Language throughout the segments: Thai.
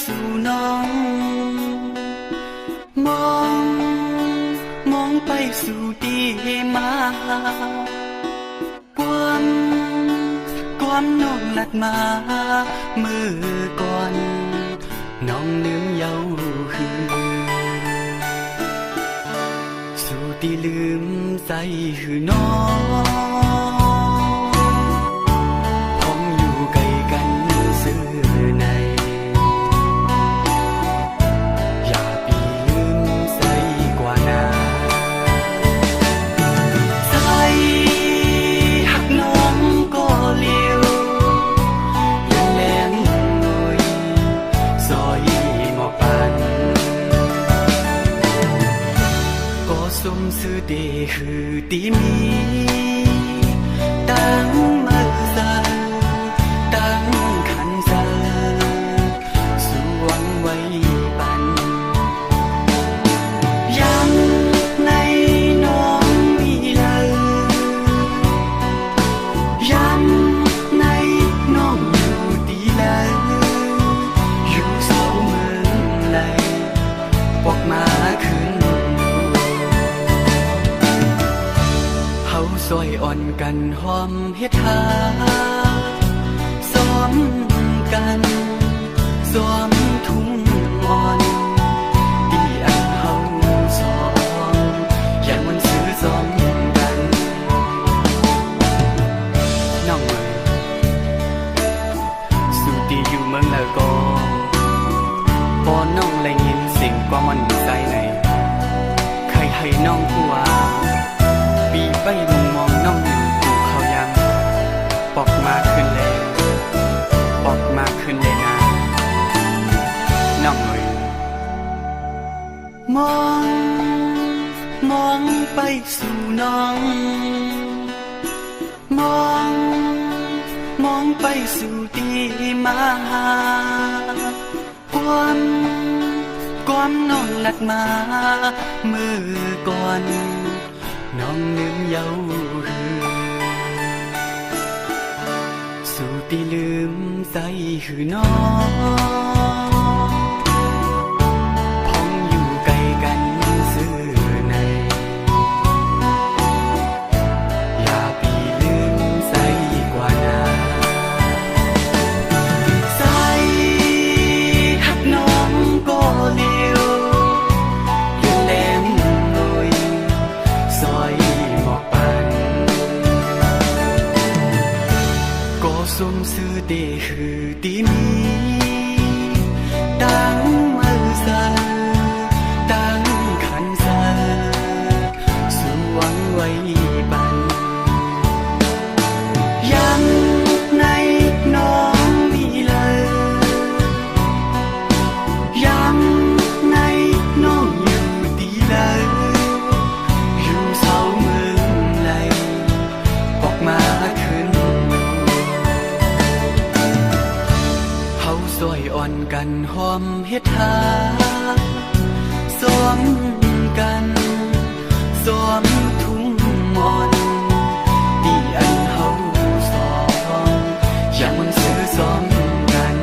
สู่น้องมองไปสู่ดีมาความน้องหลัดมามือก่อนน้องลืมเยาคือสู่ที่ลืมใส่คือน้องผมอยู่ไกลกันซื่อในอย่าปีลืมใส่กว่านาใส่หักน้องก็เลี้ยวแรงหน่อยซอยหมอกปันก็สมซื่อเดคือตีมีตั้งมือสาตั้งขันสาสวงไว้ปันยังในน้องมีเลยยังในน้องอยู่ดีเลยอยู่เศร้าเมืองไหลปอกมาขึ้นเฮาซอยอ่อนกันหอมเฮ็ดหาซ้อมกันซ้อมทุ่งอ่อนดีอันเฮาซ้อมอย่างมันซื้อซ้อมกันน้องเอ๋ยสุตีอยู่เมืองแล้วก็พอน้องได้ยินเสียงความมันใจในใครให้น้องผู้ว่าปีไปมุมมองน้องอยู่ภูเขายังปอกมาขึ้นเลยปอกมาขึ้นเลยนะ มองมองไปสู่น้องมองมองไปสู่ที่มาหาความน้องนัดมามือก่อนน้องนึงเย้าหือสู่ที่ลืมใจหือน้องพ้องอยู่ไกลกันซื่อในอย่าปีลืมใจกว่านาใจหักน้องก็เลี้ยวเลื่อนแหลมหน่อยซอยหมอกปันก็สมซื่อเดคือที่มีตั้งมือเสอตั้งขันเสอสู่หวังไว้ปันยังในน้องมีเลยยังในน้องอยู่ดีเลยอยู่เศร้าเมืองไหลออกมาขึ้นเฮาซอยอ่อนกันหอมเฮ็ดหาสวมกันสวมทุ่งมอนที่อันเฮาสองอย่ามันซื้อสอมกัน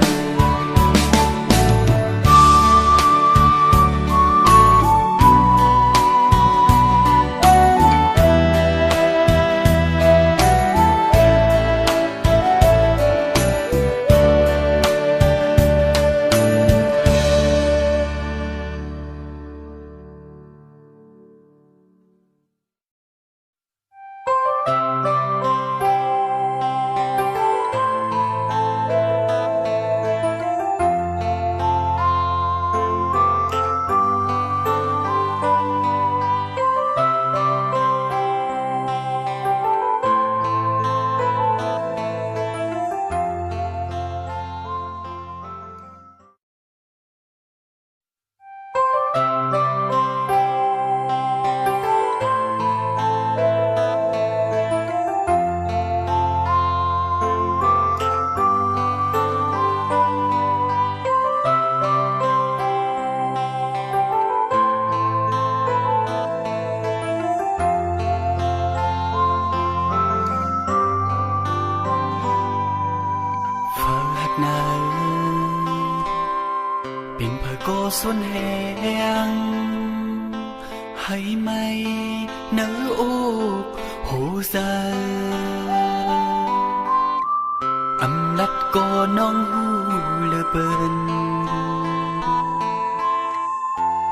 xuân hẹn hay mây nở ô hồ giờ âm lắt có non hu lơ bên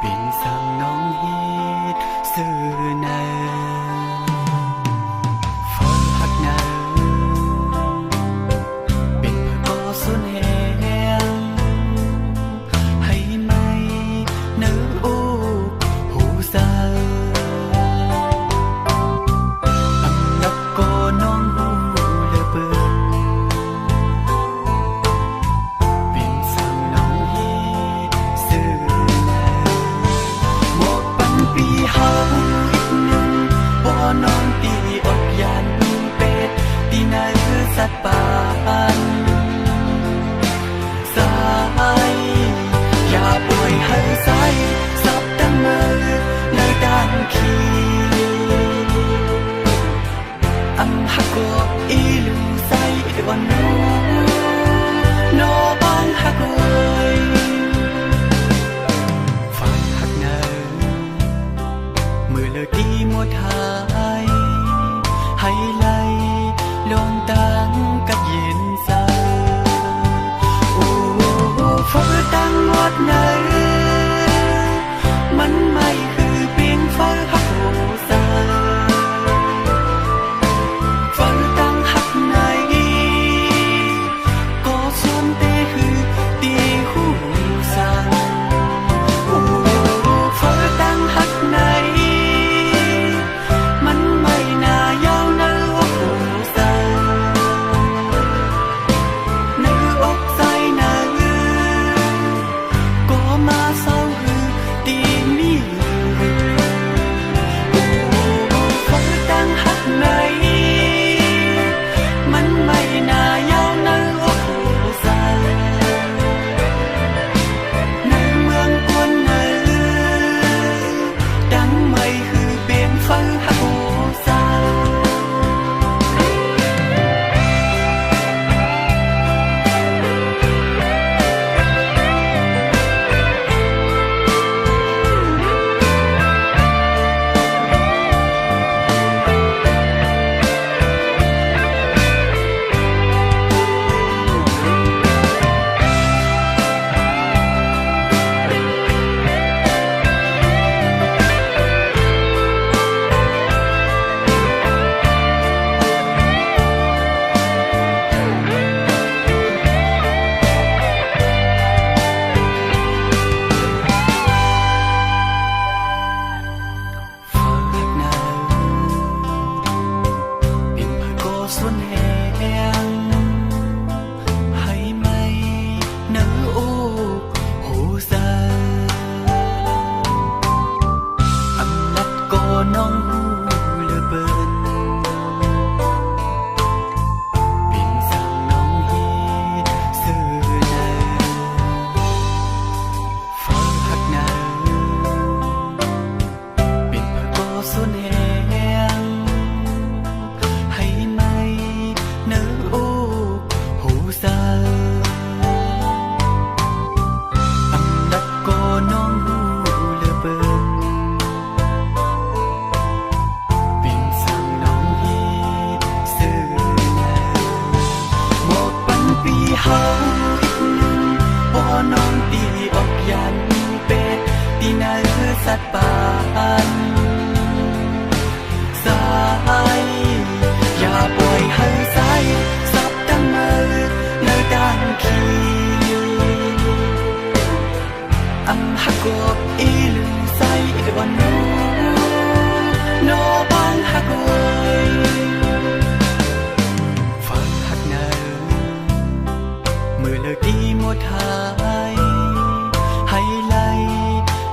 biển sang non hết xưa này บ่น้องตีออกยันเป็ดตีนาสัตว์ป่านสายอย่าปล่อยให้สายสับตั้งมือในด้านขีอำหักกบอีลืมใส่อีวันนู้นอบางหักเว้ยฟังหักเนอมือเลิกดีหมดหายให้ไล่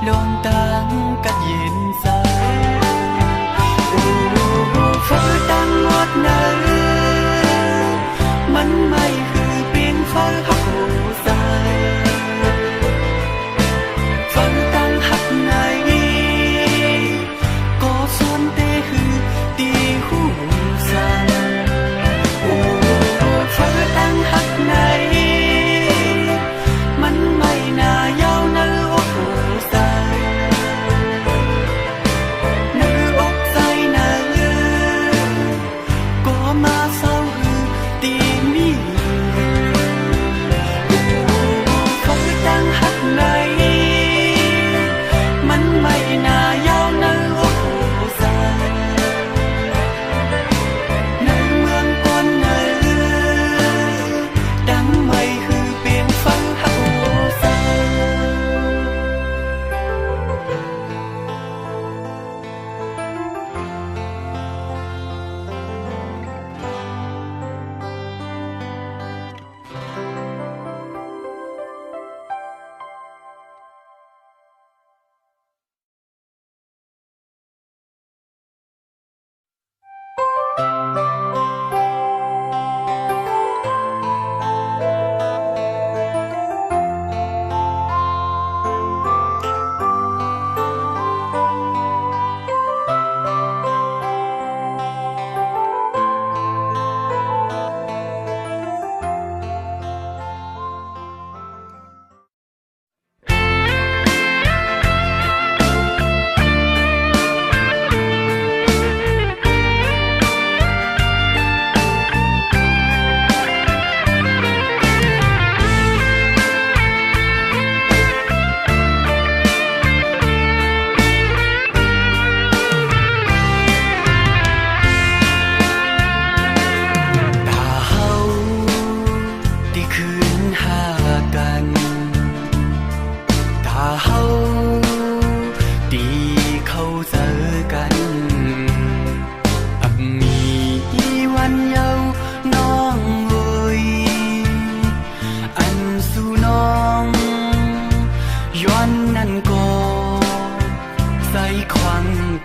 ลองตั้งกัดเย็นใสโอ้ฟ้าตั้งหมดเนอมันไม่คือเป็นฟ้าหักหูใสฟังตั้งหักไหนก็ส่วนเตคือตีหูสั่นโอ้ฟ้าตั้งหักไหนมันไม่น่ายาวเนื้ออกหูใสเนื้ออกใสเนื้อก็มาเศร้าคือตีมีเขาตั้งหักไหนมันไม่น่ายาวเนื้ออกหูใสในเมืองก่อนเนื้อดังไม่คือเปลี่ยนฟังหักหูใส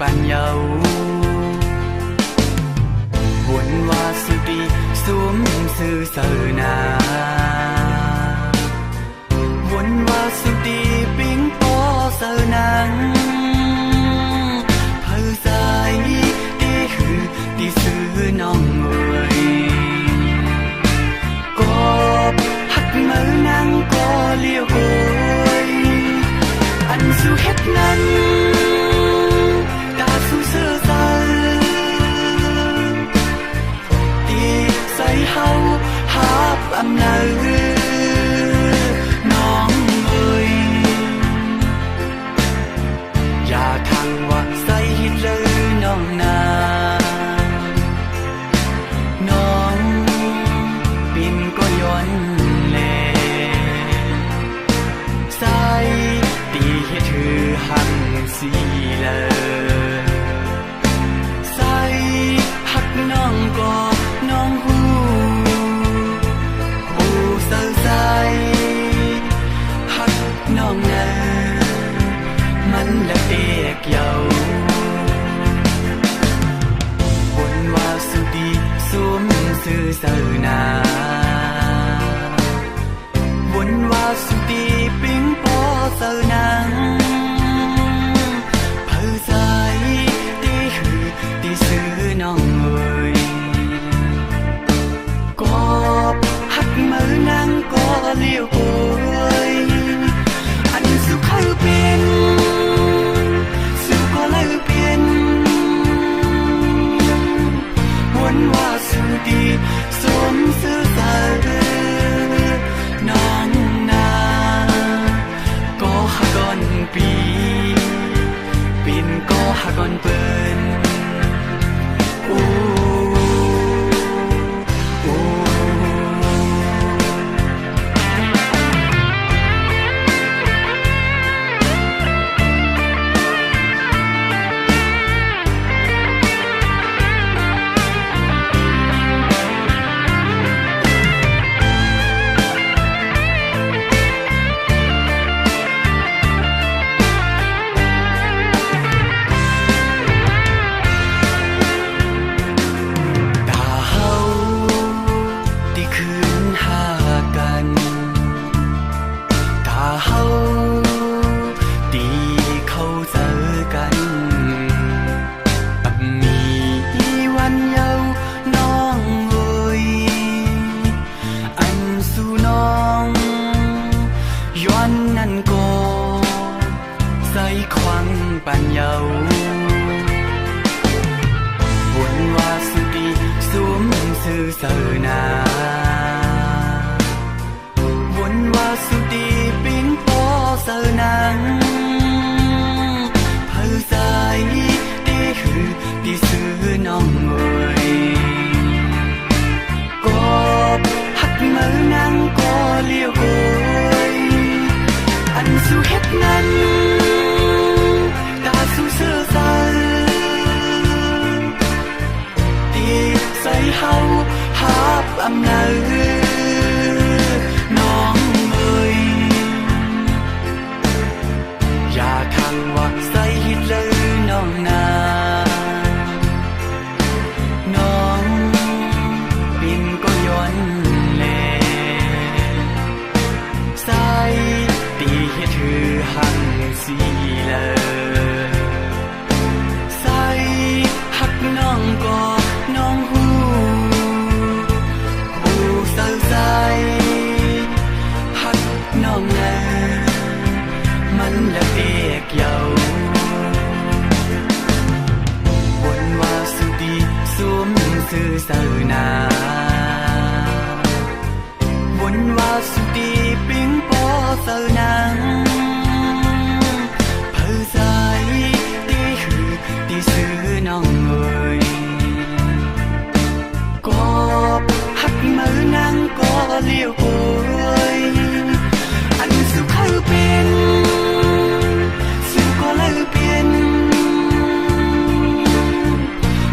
ปัญญาวนวาสุดีสวมสื่อเสนาวนวาสุดีปิงปอเสนังเผอใสดีคือดีซื้อน้องเอ่ยก็หักมือนั่งก็เลี้ยวโกยอันสู่เฮ็ดนั้นสู้เสื้อใสตีใส่เฮาหาบอำนาจน้องเอ่ยอย่าทางว่าใส่ฮิตเลยน้องนาน้องปินก็ย้อนแลใส่ตีให้ถือหังสีเลยน้องก็น้องหูเศร้าใจหักน้องเนอมันละเอกเยาบนว่าสุดีสวมสื่อเสนาบนว่าสุดีปิงปอเสนังเผอใจตีคือตีซื้อน้องมือนั่งก็เลี้ยวโกยอันสุขคือเป็นสุขก็เลยเปลี่ยนวนว่าสุดีสวมสื่อสารน้องนา ฮ็ดถือหังสีเลยใส่หักน้องก็น้องหูผู้เศร้าใจหักน้องแน่มันละเตียกเยาบนว่าสุดีสวมซื่อเสนาบนว่าสุดีปิงปอเสนังเพื่อใจตีหือตีซื้อน้องเอ่ยก็หักมือนั่งก็เลี้ยวโอยอันสุขคือเป็นสุขก็เลยเป็น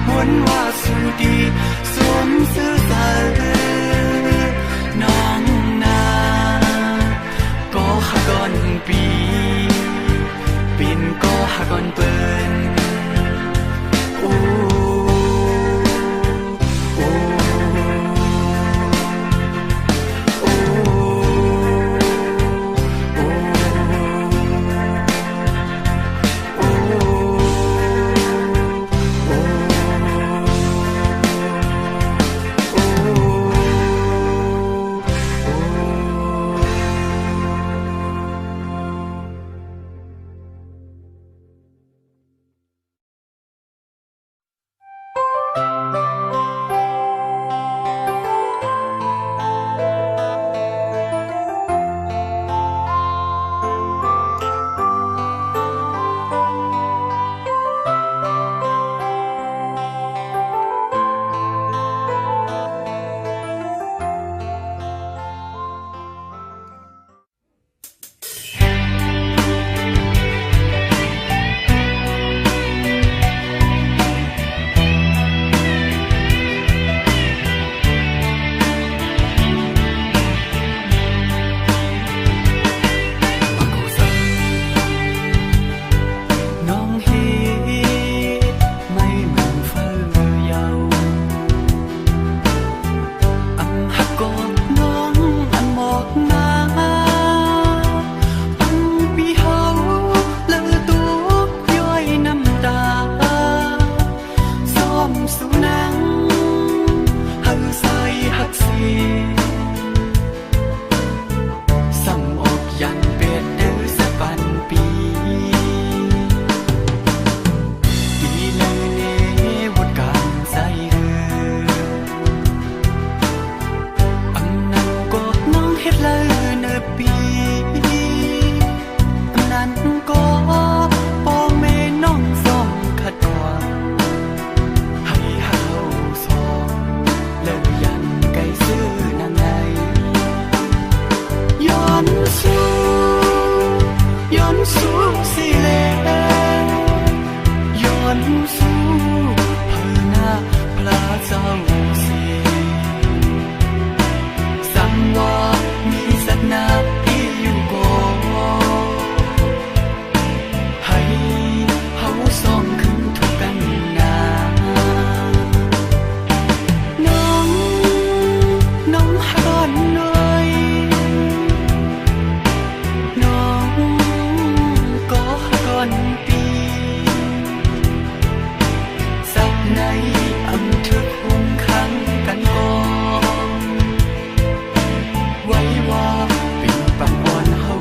วนว่าสุดีสวมซื่อเสน้องนาก็หักก่อนปีปินก็หักก่อนเปิ้นโอ้โอ้โอ้โอ้โอ้ไว้ว่าเป็นปังอ่อนเฮา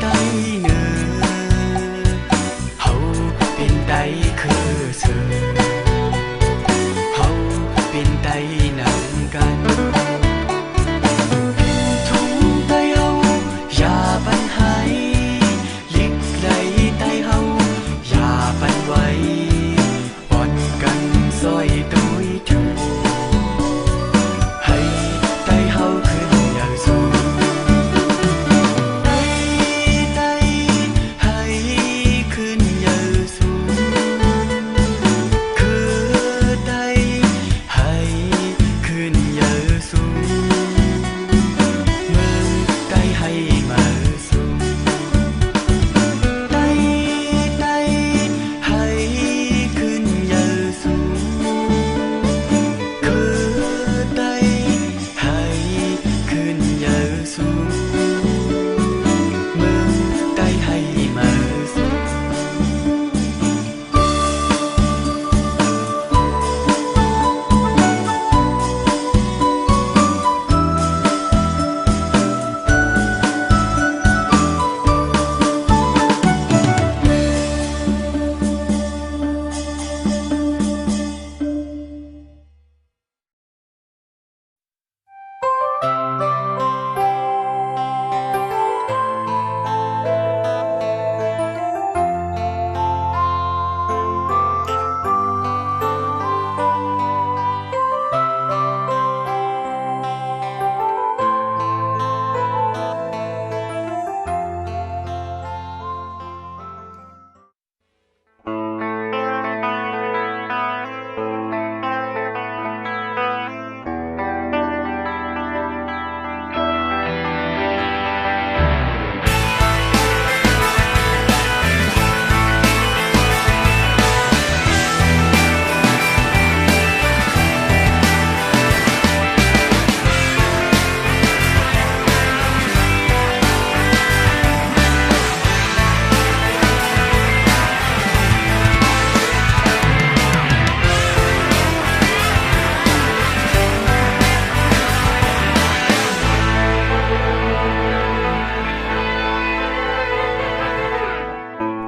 ใด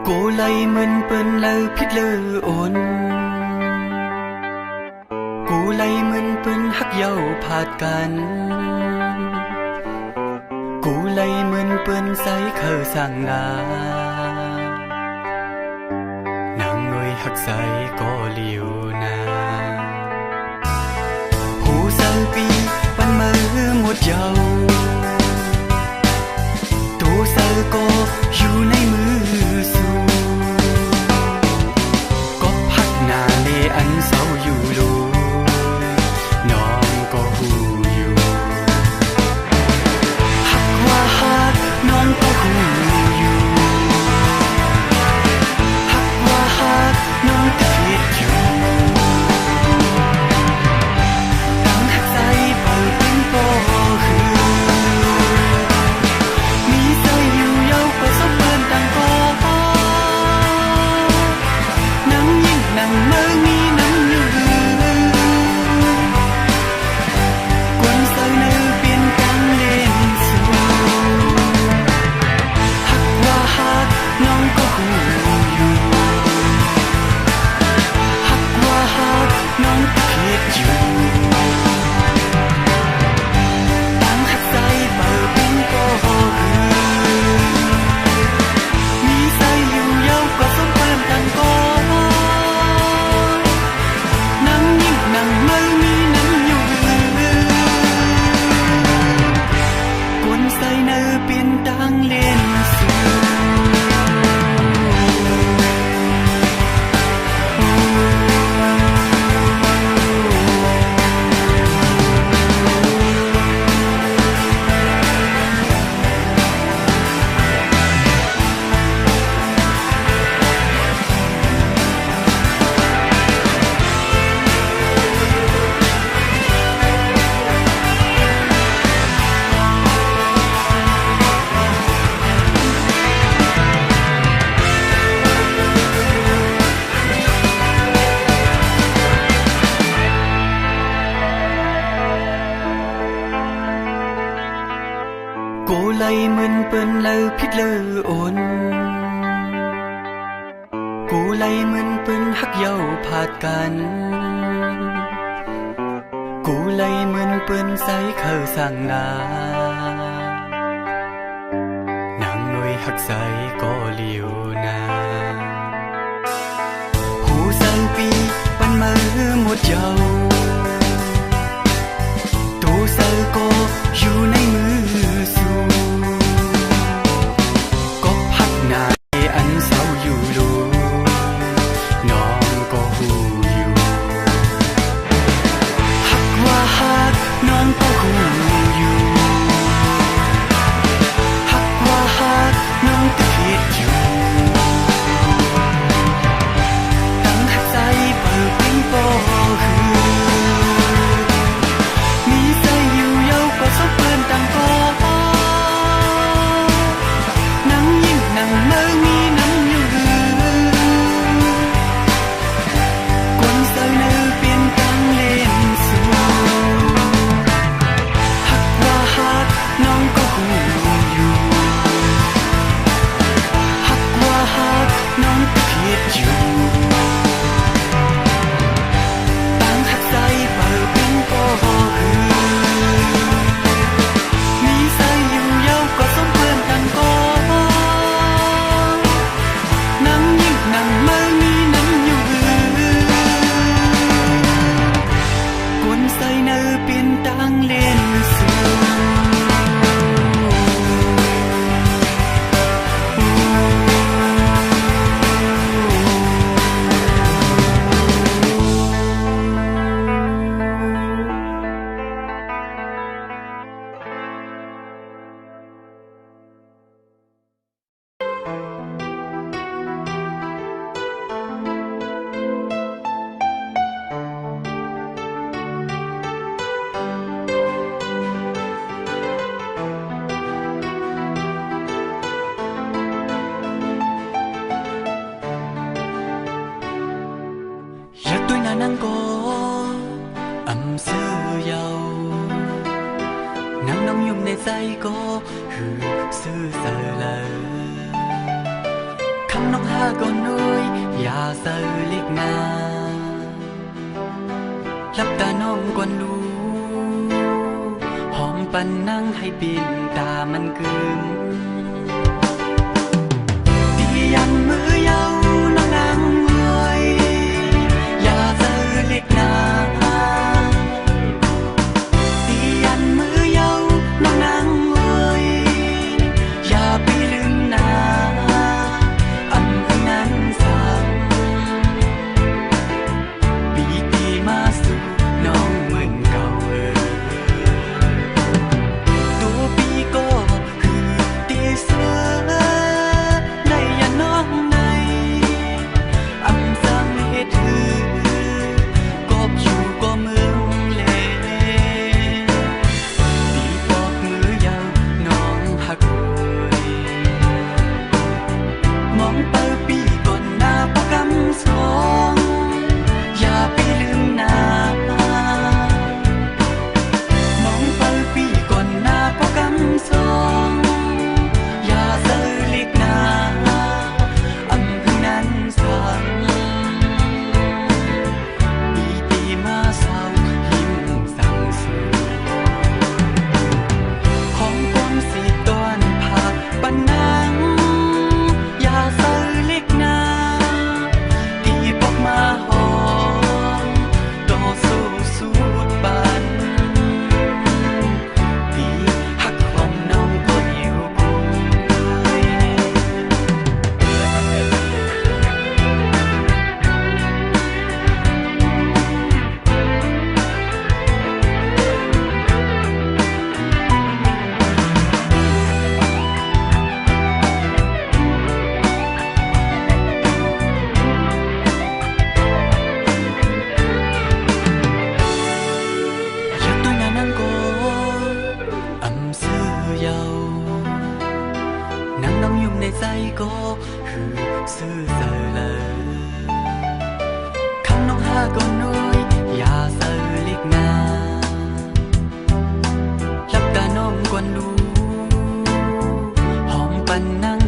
cô lấy mình bên lơ phít lơ ôn cô lấy mình bên hắc dâu phạtกันกูเลยเหมือนเปิ้นใสเคอสั่งงานางเงยหักใสก็เหลียวนาหูเซอปีปันมือหมดเยาตัวเซอก็อยู่ในมือสูก็พักหน้าเลอันเศร้าอยู่ลูน้องก็หูน้องก็หูอยู่หักว่าหักน้องก็คิดอยู่ตั้งหักใจเปิดเป็นโปคือมีใจอยู่เย้าก็สมเปินตั้งก็นั่งยิ่งนั่งเมื่อมีนั่งอยู่กวนเสนอเปลี่ยนกังเล่นสูน้องก็หูอยู่หักว่าหักน้องก็คิดอยู่ตั้งหักใจเปิดเป็นก็คือมีใจอยู่เย้าก็สมเปินตั้งก็นั่งยิ่งนั่งเมื่อมีนั่งอยู่กวนใจเนอเปลี่ยนตั้งเล่นสูcô lấy mình bên lơ phít lơ ôn cô lấy mình bên hắc dâu phạtกันcô lấy mình bênใสเคอสั่งงานางเงยหักใสก็เหลียวนาหูเซอปีปันมือหมดเยาตัวเซอก็อยู่ในมือสูก็พักหน้าอันเศร้าอยู่ลูน้องก็หูอยู่หักว่าหักน้องก็หูอยู่หักว่าหักน้องก็คิดอยู่ตั้งหักใจเปิดเป็นโปคือมีใจอยู่เย้าก็สมเปินตั้งก็นั่งยิ่งนั่งเมื่อมีนั่งอยู่กวนเสนอเปลี่ยนกังเล่นสูหักว่าหักน้องก็หูอยู่หักว่าหักน้องก็คิดอยู่ตั้งหักใจเปิดเป็นก็คือมีใจอยู่เย้าก็สมเปินตั้งก็นั่งยิ่งนั่งเมื่อมีนั่งอยู่กวนใส่เนอเปลี่ยนตั้งเล่นสูนั่งก็อำเสื้อยาวนั่งน้องยุ่มในใจก็คือซื่อเสลอค ำน้องหาก่อนน้อยอย่าเสือเล็กนาหลับตาน้องก่อนรู้หอมปันนั่งให้ปิ่นตามันกึมตียันมือเยาน้องนางมวยอย่าเสือเล็กนาตียันมือเยาน้องนางมวยอย่าไปลืมนาอันคือนั้นสั่งปีตีมาสู่น้องเหมือนเก่าตัวปีก็คือตีเสือในยาน้องในอำสั่งเหตุถือกบอยู่ก็เมืองเลตีปอกมือยาวน้องหักมองเปิดปีก่อนหน้าพกำสองอย่าไปลืมนามองเปิดปีก่อนหน้าพกำสองอย่าเสือเล็กนาอำคือนั้นสั่งปีตีมาเศร้ายิ้มสั่งสูของความสิตอนผักปันนังอย่าเสือเล็กนาตีปอกมาหอมต่อสู้สูดปันตีหักความน้องก็อยู่คงอยากตัวงานนั่งก็อำซื้อเยานั่งน้ำยุ่มในใจก็คือซื่อเสอเลยคำน้องหาก่อนน้อยอย่าเสือเล็กนาหลับตาน้องก่อนดูหอมปันนั่ง